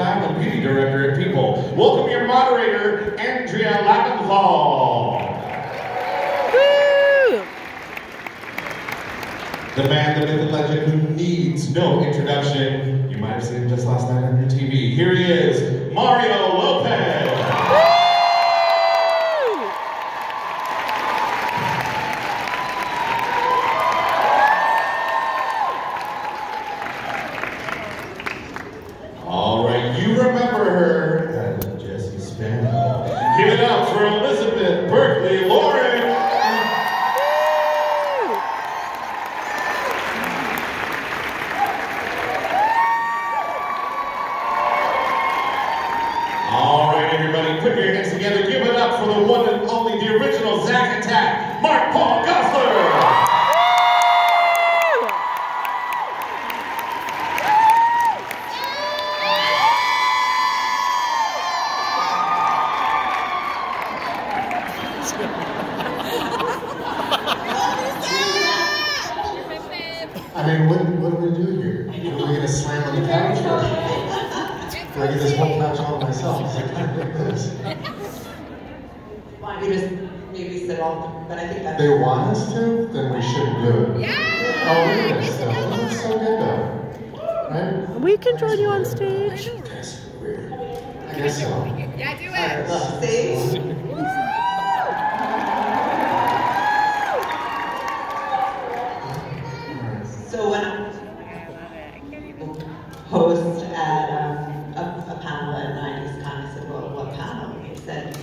Style and Beauty Director at People. Welcome your moderator, Andrea Laventhal. The man, the myth, and legend who needs no introduction. You might have seen him just last night on your TV. Here he is, Mario Lopez. All right, you remember her as Jessie Spano. Give it up for Elizabeth Berkley Lauren. All right, everybody, put your hands together. Give it up for the one and only, the original Zack Attack, Mark Paul Gosselaar. I mean, what do we do here? Are we going to slam on the couch, or do I get this whole couch all to myself? I can't do this. Why don't we just maybe sit all, but I think that's... They want us to? Then we shouldn't do it. Yeah! Oh, look at this stuff. That's so good, though. Right? We can join you on stage. That's weird. I guess so. Yeah, do it! See? So when I host at a panel at 90s Con, I said, well, what panel? He said,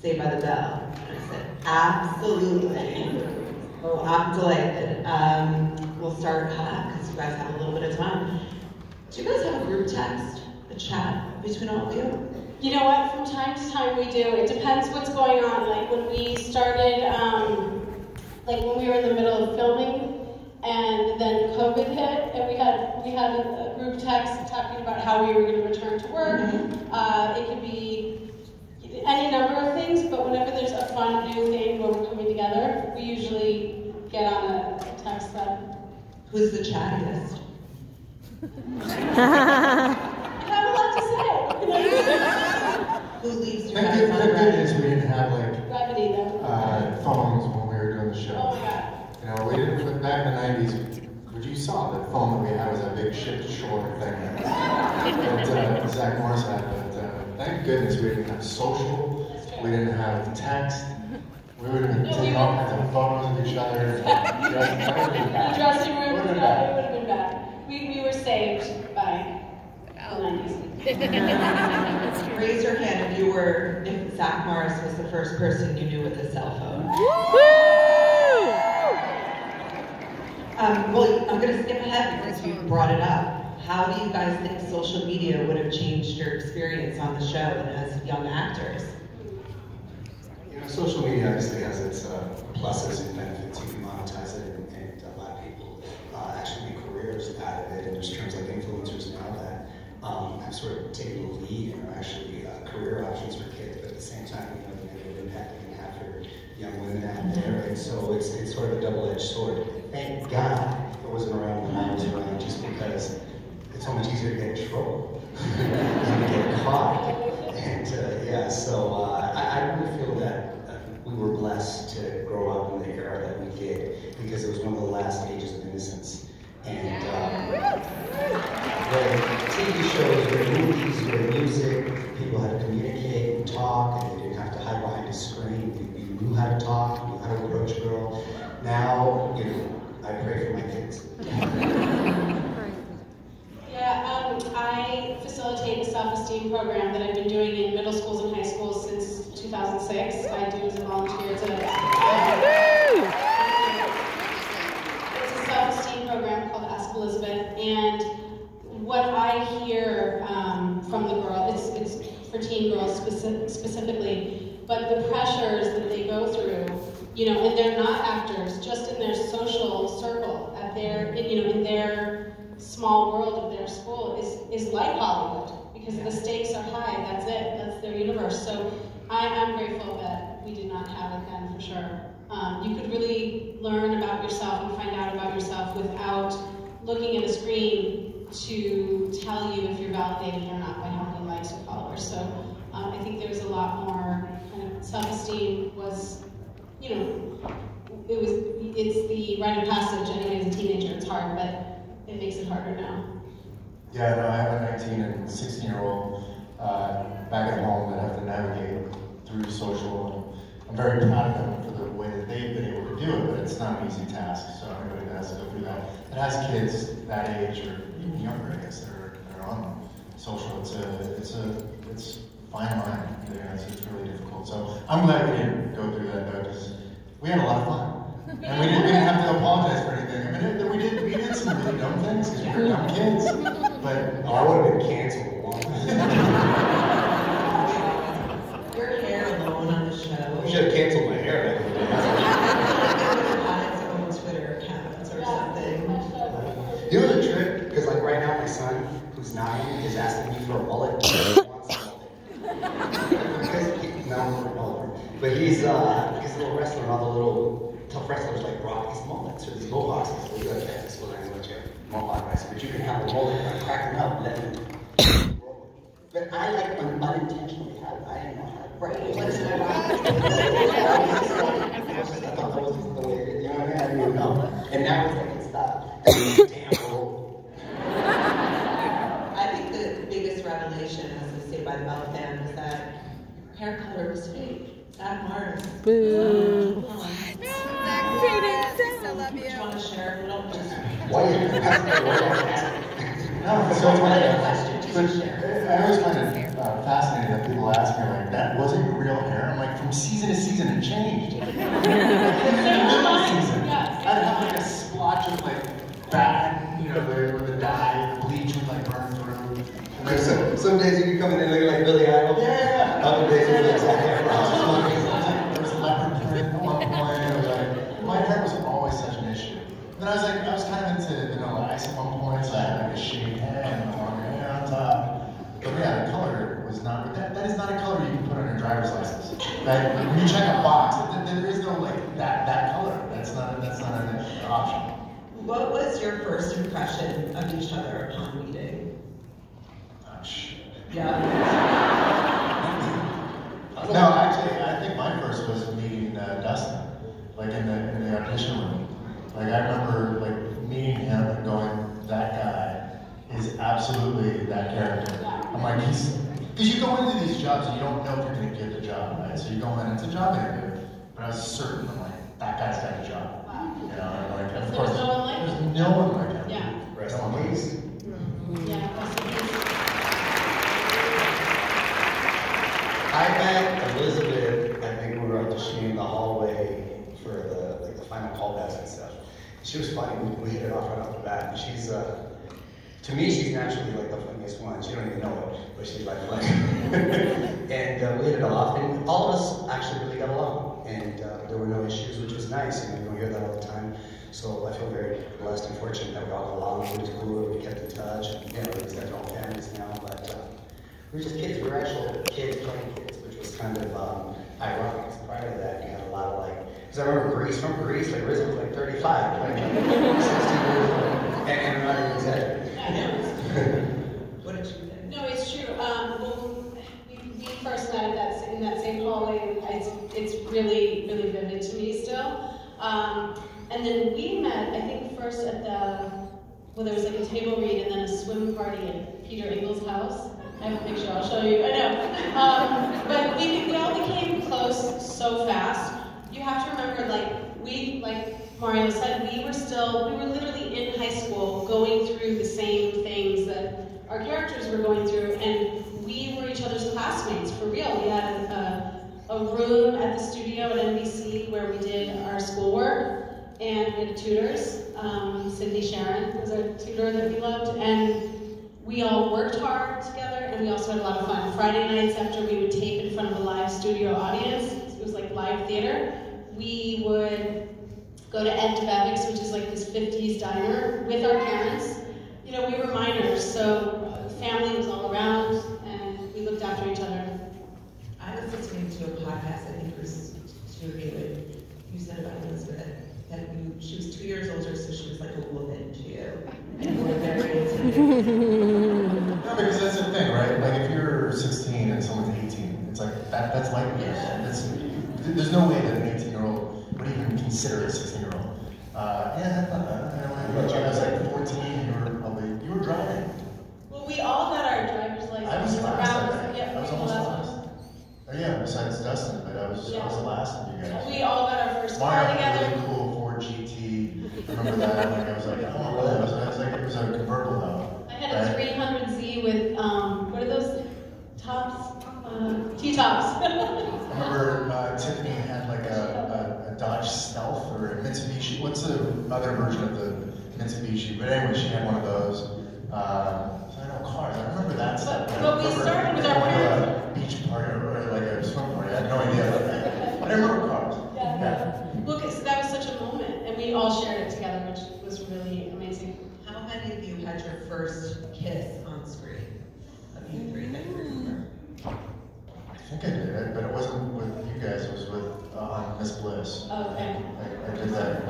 Saved by the Bell. And I said, absolutely. Oh, I'm delighted. We'll start because you guys have a little bit of time. Do you guys have a group text, a chat between all of you? You know what, from time to time we do. It depends what's going on. Like when we started, like when we were in the middle of filming, and then COVID hit, and we had a group text talking about how we were going to return to work. It could be any number of things, but whenever there's a fun new thing where we're coming together, we usually get on a text thread. Who's the chattiest? I have a lot to say. Who leaves your Thank guys on goodness red? we didn't have, like, Gravity, though. phones when we were doing the show. Oh my God. You know, we didn't put back in the 90s, but you saw the phone that we had was that big shipped short thing that Zach Morris had. But thank goodness we didn't have social, we didn't have text. We would have been taking all kinds of photos of each other. The dressing room, it would have been bad. We were saved by the 90s. Raise your hand if Zach Morris was the first person you knew with a cell phone. Well, I'm going to skip ahead because you brought it up. How do you guys think social media would have changed your experience on the show and as young actors? You know, social media obviously has its pluses and benefits. You can monetize it, and a lot of people actually make careers out of it. And there's terms like influencers now that have sort of taken the lead and are actually career options for kids. But at the same time, you know, the negative impact it can have for young women out there. And so it's sort of a double-edged sword. Thank God it wasn't around when I was around, just because it's so much easier to get in trouble than to get caught. And yeah, so I really feel that we were blessed to grow up in the era that we did, because it was one of the last ages of innocence. And where TV shows, where movies, where music, people had to communicate and talk, and they didn't have to hide behind a screen. You knew how to talk, you knew how to approach a girl. Now, you know, I pray for my kids. Yeah, I facilitate a self-esteem program that I've been doing in middle schools and high schools since 2006. I do as a volunteer. It's a self-esteem program called Ask Elizabeth, and what I hear from the girls, it's for teen girls specifically, but the pressures that they go through, you know, and they're not actors, just in their social circle, at their, you know, in their small world of their school is like Hollywood, because the stakes are high. That's it. That's their universe. So I'm grateful that we did not have it then, for sure. You could really learn about yourself and find out about yourself without looking at a screen to tell you if you're validated or not by Hollywood. likes her followers. So I think there was a lot more kind of self-esteem was, you know, it's the rite of passage anyway as a teenager. It's hard, but it makes it harder now. Yeah, no, I have a 19 and 16-year-old back at home that have to navigate through social. I'm very proud of them for the way that they've been able to do it, but it's not an easy task. So everybody that has to go through that, that has kids that age or even younger, I guess, that are on social. It's fine line. You know, it's really difficult. So I'm glad we didn't go through that though, because we had a lot of fun. And we didn't have to apologize for anything. I mean, we did some really dumb things because we were dumb kids. But I would have been canceled a long time. Your hair alone on the show. You should have canceled my hair. On its own Twitter account or something. You know the trick? Because like right now, my son, who's 9, is asking me for a mullet. He wants a mullet. No, but he's a little wrestler, and all the little tough wrestlers like rock these mullets or these mohawks. So you like that? Well, I let you mohawk myself, but you can have a mullet and crack them out and let them. But I like unintentionally have. I didn't know how. Right. What's it I thought that was the way it is. You know what I mean? I didn't even know. And now it's like it's that damn roll. I think the biggest revelation as a Saved by the Bell fan is that hair color was fake. Zach Morris. Boo. Come on. I love you. Do you want to share? We don't just. Why is it? no, so it's I always find it fascinating that people ask me like, that wasn't your real hair? I'm like, from season to season it changed. In the middle of season, I'd have like a splotch of like bad, you know, where the dye, the bleach would like burn through. Some days you can come in and look like Billy Idol. Yeah. Other days you look like Hair There was a leopard print at one point. I was like, my hair was always such an issue. Then I was kind of into vanilla ice at one point, so I had like a shaved head and long hair on top. But yeah, the color was not, that is not a color you can put on your driver's license. Right? When you check a box, there is no like that color. That's not an option. What was your first impression of each other upon meeting? Yeah. No, actually, I think my first was meeting Dustin, like in the audition room. Like I remember like meeting him and going, that guy is absolutely that character. I'm like, because you go into these jobs and you don't know if you're going to get the job, right? So you go in, it's a job interview, but I was certain, I'm like, that guy's got a job. Wow. You know, and like, of There's course, no one like him. there's no one like him. Yeah. Rest in peace. Yeah. Rest in peace. I met Elizabeth, I think we were auditioning the hallway for the final callbacks and stuff. She was funny, we hit it off right off the bat. And she's, to me, she's naturally like the funniest one. She don't even know it, but she's like funny. And we hit it off, and all of us actually really got along. And there were no issues, which was nice. You know, you don't hear that all the time. So I feel very blessed and fortunate that we all got along. We went to school, we kept in touch, and you know, everybody's got their own families now. But we were just kids. We were actual kids playing kids, which was kind of ironic. Prior to that, you had a lot of like, because I remember Grease, like RZA was like 35, playing like 16 years old, and I'm not even exaggerating. What did you think? No, it's true. Well, we first met at in that same hallway. It's really, really vivid to me still. And then we met, I think, first at there was like a table read and then a swim party at Peter Engel's house. I have a picture, I'll show you. I know. But we all became close so fast. You have to remember, like Mario said, we were literally in high school going through the same things that our characters were going through, and we were each other's classmates, for real. We had a room at the studio at NBC where we did our schoolwork, and we had tutors. Sydney Sharon was our tutor that we loved, and we all worked hard together, and we also had a lot of fun. Friday nights after we would tape in front of a live studio audience, it was like live theater, we would go to Ed Debevic's, which is like this 50s diner, with our parents. You know, we were minors, so family was all around, and we looked after each other. I was listening to a podcast, I think it was to you said about Elizabeth, that she was 2 years older, so she was like a woman to you. And we're very No, because that's the thing, right? Like if you're like this. There's no way that an 18-year-old would even consider a 16-year-old. Yeah, I thought that. I was like 14, you were driving. Well, we all got our driver's license. I was last, I think. Yeah, I was almost last. Oh yeah, besides Dustin, but I was the last of you guys. We all got our first Mario car had a together. really cool Ford GT. I remember that. Like, I was like, oh, really? I was like, it was a convertible though. I had a 300Z with, what are those tops? T-tops. I remember Tiffany had like a Dodge Stealth or a Mitsubishi. What's the other version of the Mitsubishi? But anyway, she had one of those. So I know cars. I remember that stuff. But we started with our parents. A beach party or like a swim party. I had no idea about that. But I remember cars. Yeah. Look, so that was such a moment, and we all shared it together, which was really amazing. How many of you had your first kiss on screen? Of you three that you remember? I think I did it, but it wasn't with you guys. It was with on Miss Bliss. Oh, okay. I did that.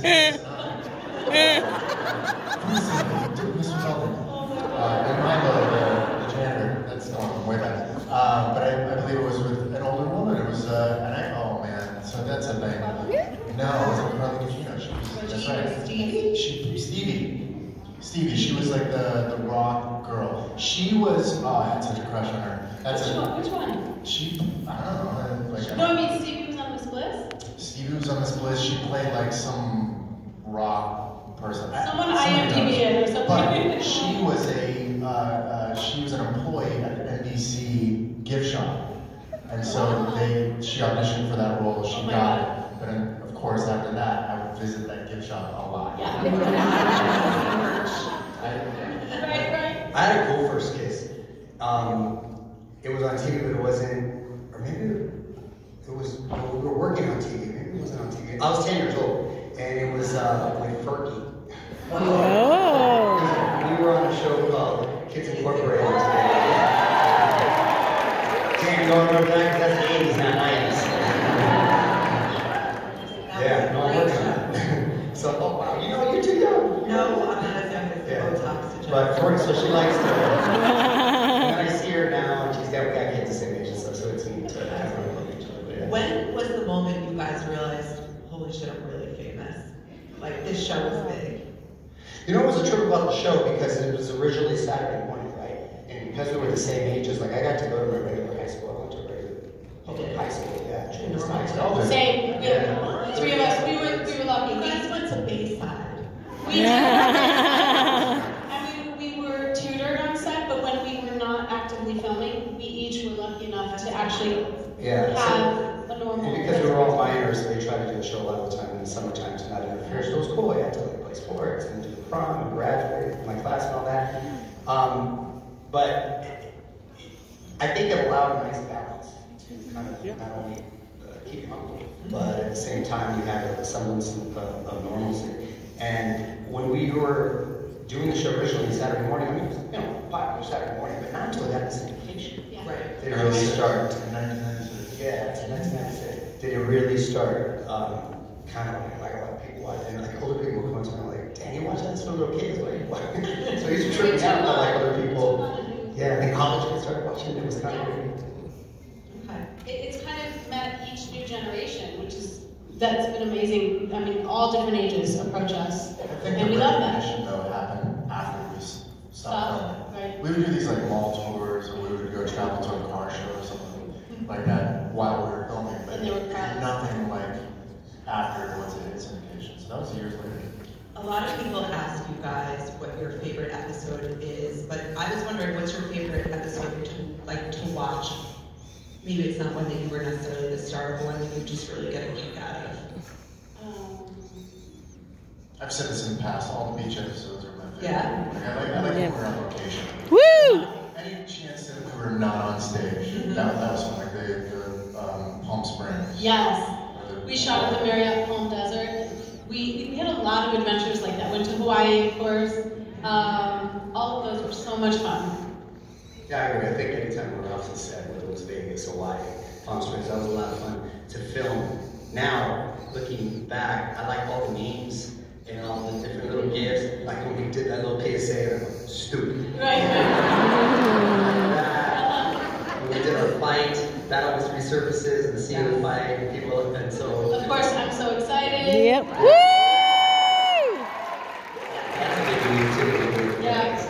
And Milo, the janitor, that's going way back. But I believe it was with an older woman. It was, oh man, so that's a thing. No, it wasn't Carly Gugino. That's right. Stevie. She was like the rock girl. She was, I had such a crush on her. Which one? She, I don't know. Like, No, I mean Stevie was on Miss Bliss? Stevie was on Miss Bliss. She played like some rock person. Someone IMDb it or something. But she was an employee at an NBC gift shop. And so she auditioned for that role. She got it. But of course, after that, I would visit that gift shop a lot. Yeah. Right. I had a cool first kiss. It was on TV, but it wasn't, or maybe it was, we were working on TV. Maybe it wasn't on TV. I was 10 years old, and it was with Fergie. Oh. We were on a show called Kids Incorporated. Can't go remember that because that's the 80s, not 90s. Yeah, no, I'm working on it. So, oh wow, you're too young. No, I'm not as young as the Botox to But Fergie, so she likes to. And I see her now, and she's got kids the same age and stuff, so it's neat to have her with each other. Yeah. When was the moment you guys realized, holy shit, I'm really famous? Like, this show was big. You know, it was a trip about the show because it was originally Saturday morning, right? And because we were the same ages, like I got to go to my regular high school. I went to regular public high school, yeah. Same. The three of us, we were lucky. You guys went to Bayside. We did. And we were tutored on set, but when we were not actively filming, we each were lucky enough to actually have a normal. And because we were all minors, they tried to do a show a lot of the time in the summertime to not interfere. So it was cool. I had to like play sports and do the prom and graduate my class and all that. But I think it allowed a nice balance to kind of not only keep you humble, but at the same time you had a semblance of normalcy. And when we were doing the show originally Saturday morning, I mean, it was, popular Saturday morning, but not until we had the syndication. Yeah. Right. Did it really start? In 1996. Yeah, in 1996. Did it really start kind of like a lot of people watching? And like older people would come to me like, dang, you watch that for little kids? Like, so he's tripping out about like other people. Yeah, and college kids started watching it. It was kind of weird. Okay. It's kind of met each new generation, that's been amazing. I mean, all different ages approach us, I think and the we love that. recognition though happened after we stopped filming. Right. We would do these like mall tours, or we would go travel to a car show or something like that while we were filming. But And they were crowds. nothing like after once it hit syndication. So that was years later. A lot of people ask you guys what your favorite episode is, but I was wondering, what's your favorite episode to watch? Maybe it's not one that you were necessarily the star of, one that you just really get a kick out of. I've said this in the past. All the beach episodes are my favorite. Yeah. Like, I like when we're on location. Woo! Any chance that we were not on stage, that was one, like the Palm Springs. Yes. We shot at the Marriott Palm Desert. We had a lot of adventures like that. Went to Hawaii, of course. All of those were so much fun. Yeah, I agree. I think anytime we're off the set, whether it was Vegas, Hawaii, Palm Springs, that was a lot of fun to film. Now, looking back, I like all the names and all the different little gifts. Like when we did that little PSA, I'm like, stupid. Right. When we did our fight, Battle of Mystery Surfaces, and the scene of the fight, and people, and so. Of course, I'm so excited. Yep. Woo! That's a big week too. Yeah.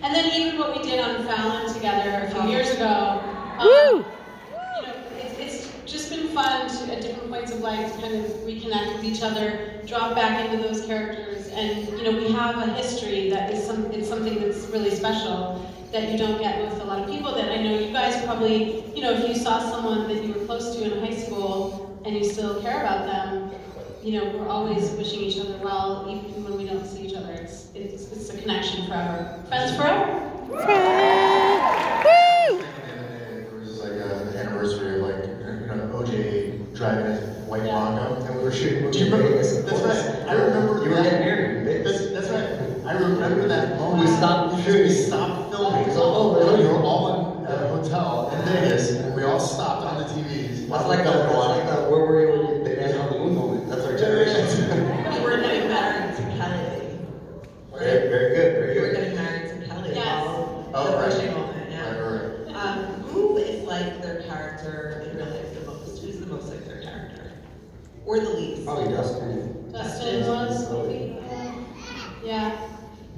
And then even what we did on Fallon together a few years ago. Woo! You know, it's just been fun to, at different points of life, to kind of reconnect with each other, drop back into those characters, and you know, we have a history that is it's something that's really special that you don't get with a lot of people. That I know you guys probably, you know, if you saw someone that you were close to in high school and you still care about them, you know, we're always wishing each other well, even when we don't see each other. It's a connection forever. Friends forever. Woo! There was like an anniversary of like, you know, OJ driving his white Bronco, and we were shooting. Do you remember this? That's right. I remember You were getting married. That's right. I remember that moment. We stopped shooting. We stopped filming. So, you were all in a hotel in Vegas, and we all stopped on the TVs. That's like the where were you when they danced on the moon moment. That's our generation. We're getting married to Kelly. Very, very good, very We're good. getting married to Kelly. Yes. The pushing moment, yeah. Right. Who is like their character in real life the most? Who's the most like their character? Or the least? Probably Dustin. Dustin was, yeah.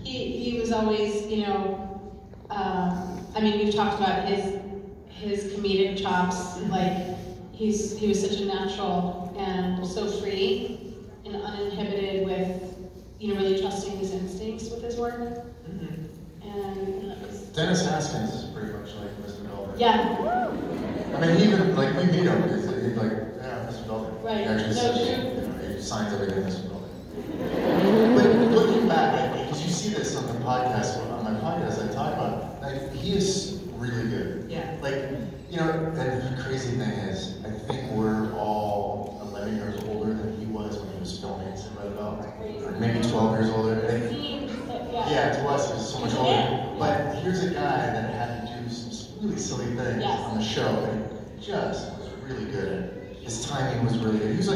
He was always, you know, I mean, we've talked about his comedic chops. Like he was such a natural and so free and uninhibited with, you know, really trusting his instincts with his work. And that was Dennis Haskins is pretty much like Mr. Belvin. yeah. I mean, he even like we meet him because he's like, yeah, Mr. Belvin. Right. He actually No, says, true. you know, he signs everything Mr. Belvin. But looking back, because you see this on the podcast, on my podcast, I talk about, like, he is really good. Yeah. Like, you know, and the crazy thing is, I think we're all 11 years older than he was when he was filming Saved by the Bell. Or maybe 12 years older. Yeah, to us, he was so much older. But here's a guy that had to do some really silly things on the show, and he just was really good at it. His timing was really good. He was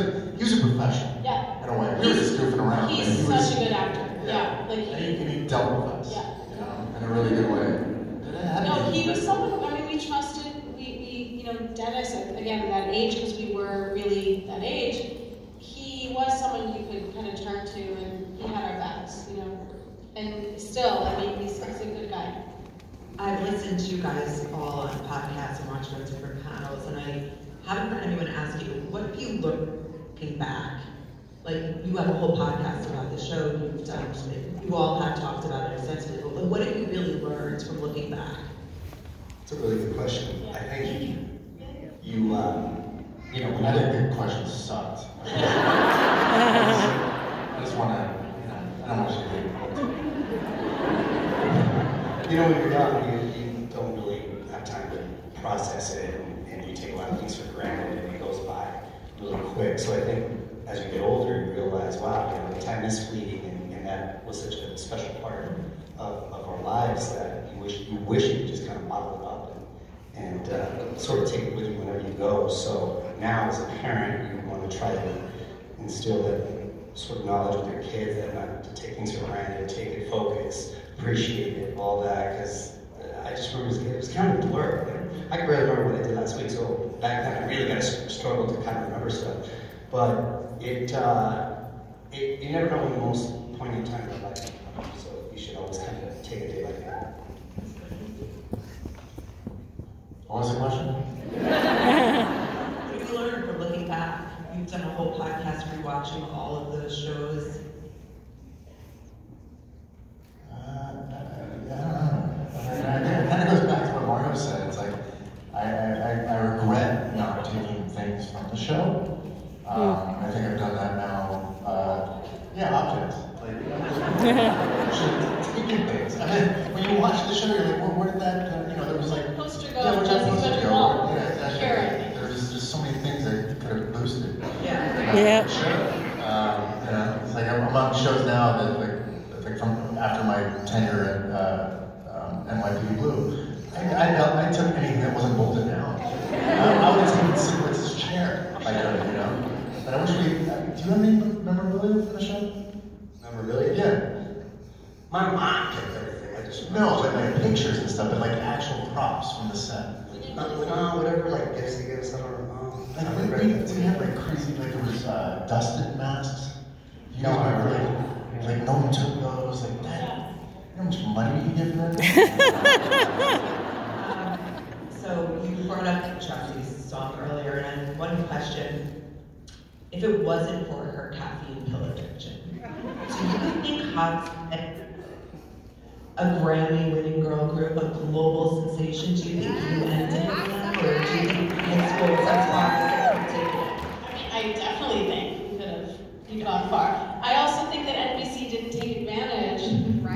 a professional. Yeah. In a way. We were just goofing around. He's but he such was, a good actor. Yeah. Like and he dealt with us. Yeah. You know, in a really good way. no, he was someone, I mean, we trusted, we you know, Dennis, again, at that age, because we were really that age, he was someone you could kind of turn to, and he had our backs, you know. And still, I mean, he's a good guy. I've listened to you guys all on podcasts and watched on different panels, and I haven't heard anyone ask you, what if you looking back? Like, you have a whole podcast about the show, you've done, you all have talked about it extensively, but what have you really learned from looking back? It's a really good question. I think you know, when I think the question sucked. I just want to, you know, I don't want you to hate You know, when you're young, you don't really have time to process it, and you take a lot of things for granted, and it goes by really quick. So I think as you get older, you realize, wow, you know, time is fleeting, and that was such a special part of our lives that you wish you could just kind of bottle it up and sort of take it with you whenever you go. So now, as a parent, you want to try to instill that sort of knowledge with your kids, that not to take things for granted, take it, focus, appreciate it, all that, because I just remember it was kind of a blur. Like, I can barely remember what I did last week, so back then I really got to struggle to kind of remember stuff. But you never know when the most poignant time in life, so you should always kind of take a day like that. What was the question? What have you learned from looking back? You've done a whole podcast rewatching all of those shows. I don't know. It kind of goes back to what Mario said. It's like, I regret not taking things from the show. I think I've done that now. Objects. Like, taking things. I mean, when you watch the show, you're like, where did that, you know, there was like, Poster go, where'd that Jesse's poster better go? call. Yeah, exactly. Sure. There's just so many things that could have boosted. Yeah. Yeah. Sure. You know, it's like I'm on shows now that like from after my tenure at NYPD Blue, I took anything that wasn't bolted down. I would have taken Siglitz's chair if I could, you know. But I wish do you have any memorabilia from the show? kept everything. I just No, but like pictures and stuff, but like actual props from the set. whatever like gifts they give us. I don't know. Like we had like crazy, like there was dusted masks. You No, guys I remember like no one took those, like that. You know how much money you get for that? So you brought up Chelsea's song earlier, and I had one question. If it wasn't for her caffeine pill addiction, do you think Hot a Grammy-winning girl group, a global sensation? Do you think you ended them, or do you think high school was as far as it could take it? I mean, I definitely think you've gone far. I also think that NBC didn't take advantage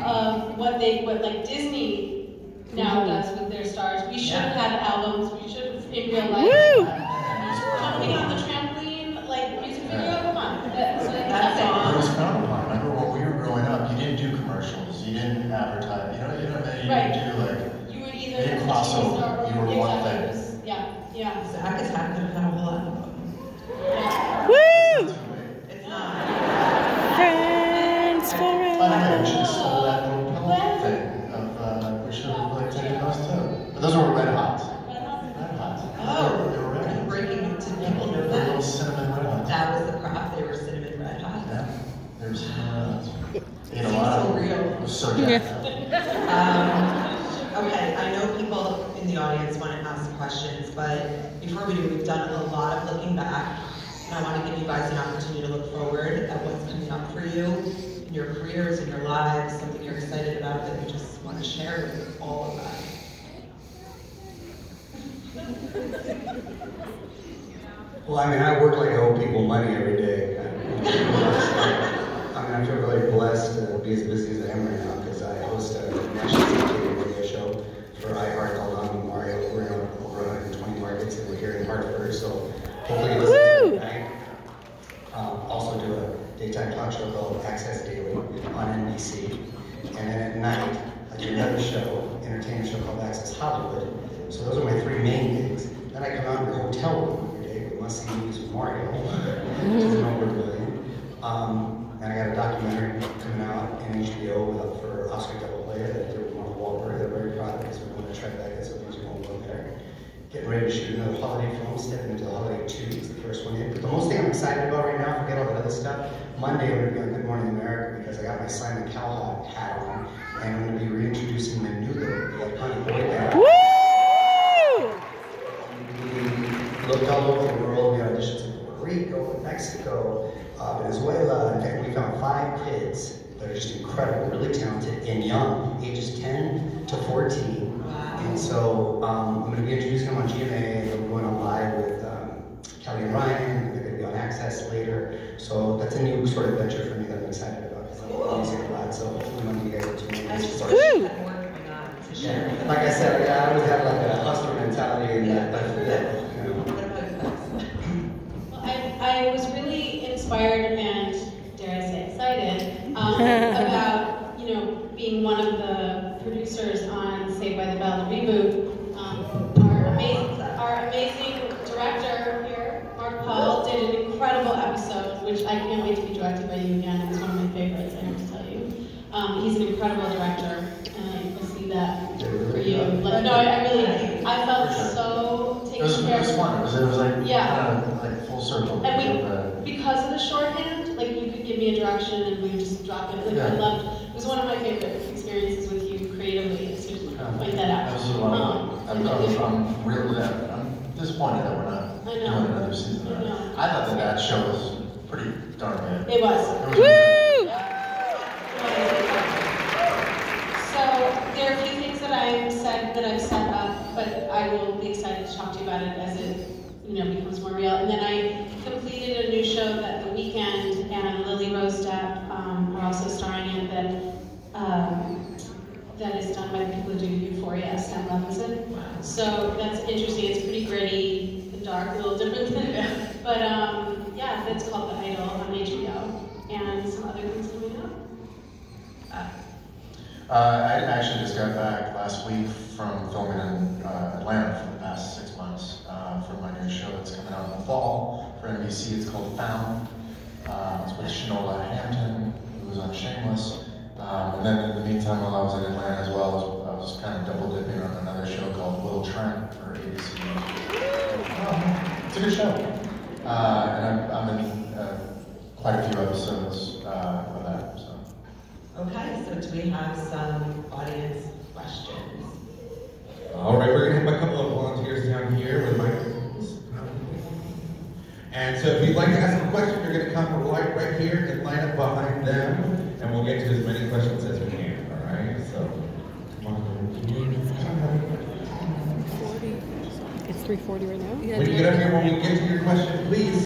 of what like Disney now does with their stars. We should have had albums. We should have in real life. Woo! Jumping on the trampoline, like music video. Come on, that's It was frowned upon. Remember when we were growing up, you didn't do commercials, you didn't advertise, you didn't do like, You were either you didn't cross over, you were one thing. Yeah. Zach is happy to have a whole album. Woo! It's not. Friends By the way, we should have forever. stole that little pillow thing of, we should have like taken those too. But those were Red Hots. Red Hots. Oh, They were Red Hots. breaking it to people know They're little that. cinnamon Red Hots. That was the prop. They were cinnamon red hot. Yeah, they were cinnamon Red Hots. Ate a Seems lot so of them. real. It was so jacked up. Okay, I know people in the audience want to ask questions, but before we do, we've done a lot of looking back, and I want to give you guys an opportunity to look forward at what's coming up for you in your careers, in your lives, something you're excited about that you just want to share with all of us. Well, I mean, I work like I owe people money every day. I feel really blessed to be as busy as I am right now because I host a national syndicated radio show for iHeart called On with Mario. We're in over 120 markets and we're here in Hartford, so hopefully you listen to it tonight. Also do a daytime talk show called Access Daily on NBC. And then at night, I do another show, entertainment show called Access Hollywood. So those are my three main gigs. Then I come out in your hotel room every day with Must See Movies with Mario, which is an over billion. And I got a documentary coming out in HBO for Oscar Double Play that I did with Mark Wahlberg. They're very proud of it because we're going to Tribeca, so things are going well there. Getting ready to shoot another holiday film, stepping into Holiday 2 is the first one in. But the most thing I'm excited about right now, forget all the other stuff, Monday I'm going to be on Good Morning America because I got my Simon Cowell hat on, and I'm going to be reintroducing Menudo, the iconic boy band. Woo! We looked all over the world. We auditioned in Puerto Rico, Mexico, Venezuela. In fact, we found 5 kids that are just incredible, really talented and young, ages 10 to 14. Wow. And so I'm going to be introducing them on GMA, and I'm going on live with Kelly and Ryan. They're going to be on Access later. So that's a new sort of venture for me that I'm excited about because I love music a lot. So hopefully one of you guys will tune in. I just So- wish you had more coming on to share. Like I said, I always have like a hustler mentality and that, but you know. What about you guys? Well, I was really inspired and, dare I say, excited about, being one of the producers on Saved by the Bell, the reboot. Our amazing director here, Mark Paul, did an incredible episode, which I can't wait to be directed by you again. It's one of my favorites, I have to tell you. He's an incredible director, and I see that for you. Like, no, I felt so It taken was care of. fun. It was like, Yeah. kind of like full circle. And because of the shorthand, like you could give me a direction and we would just drop it. Like I loved, it was one of my favorite experiences with you creatively. Seriously, point that out. This is a lot of fun. I'm really, I'm disappointed that we're not doing another season. I know. I thought that show was pretty darn good. It was. Woo! So there are a few things that I've set up, but I will be excited to talk to you about it as it becomes more real. And then I completed a new show that The Weeknd and Lily Rose Depp are also starring in that is done by the people who do Euphoria, Sam Levinson. So that's interesting. It's pretty gritty and dark, a little different than but yeah, it's called The Idol on HBO, and some other things coming up. I actually just got back last week from filming in Atlanta for the past 6 months for my new show that's coming out in the fall for NBC. It's called Found. It's with Shanola Hampton, who was on Shameless. And then in the meantime, while I was in Atlanta as well, I was kind of double dipping on another show called Will Trent for ABC. It's a good show. And I'm in quite a few episodes of that. So. Okay, so do we have some audience questions? All right, we're gonna have a couple of volunteers down here with microphones. And so if you'd like to ask a question, you're gonna come right here and line up behind them, and we'll get to as many questions as we can, all right? So, come on. It's 3:40 right now? When you get up here, when we get to your question, please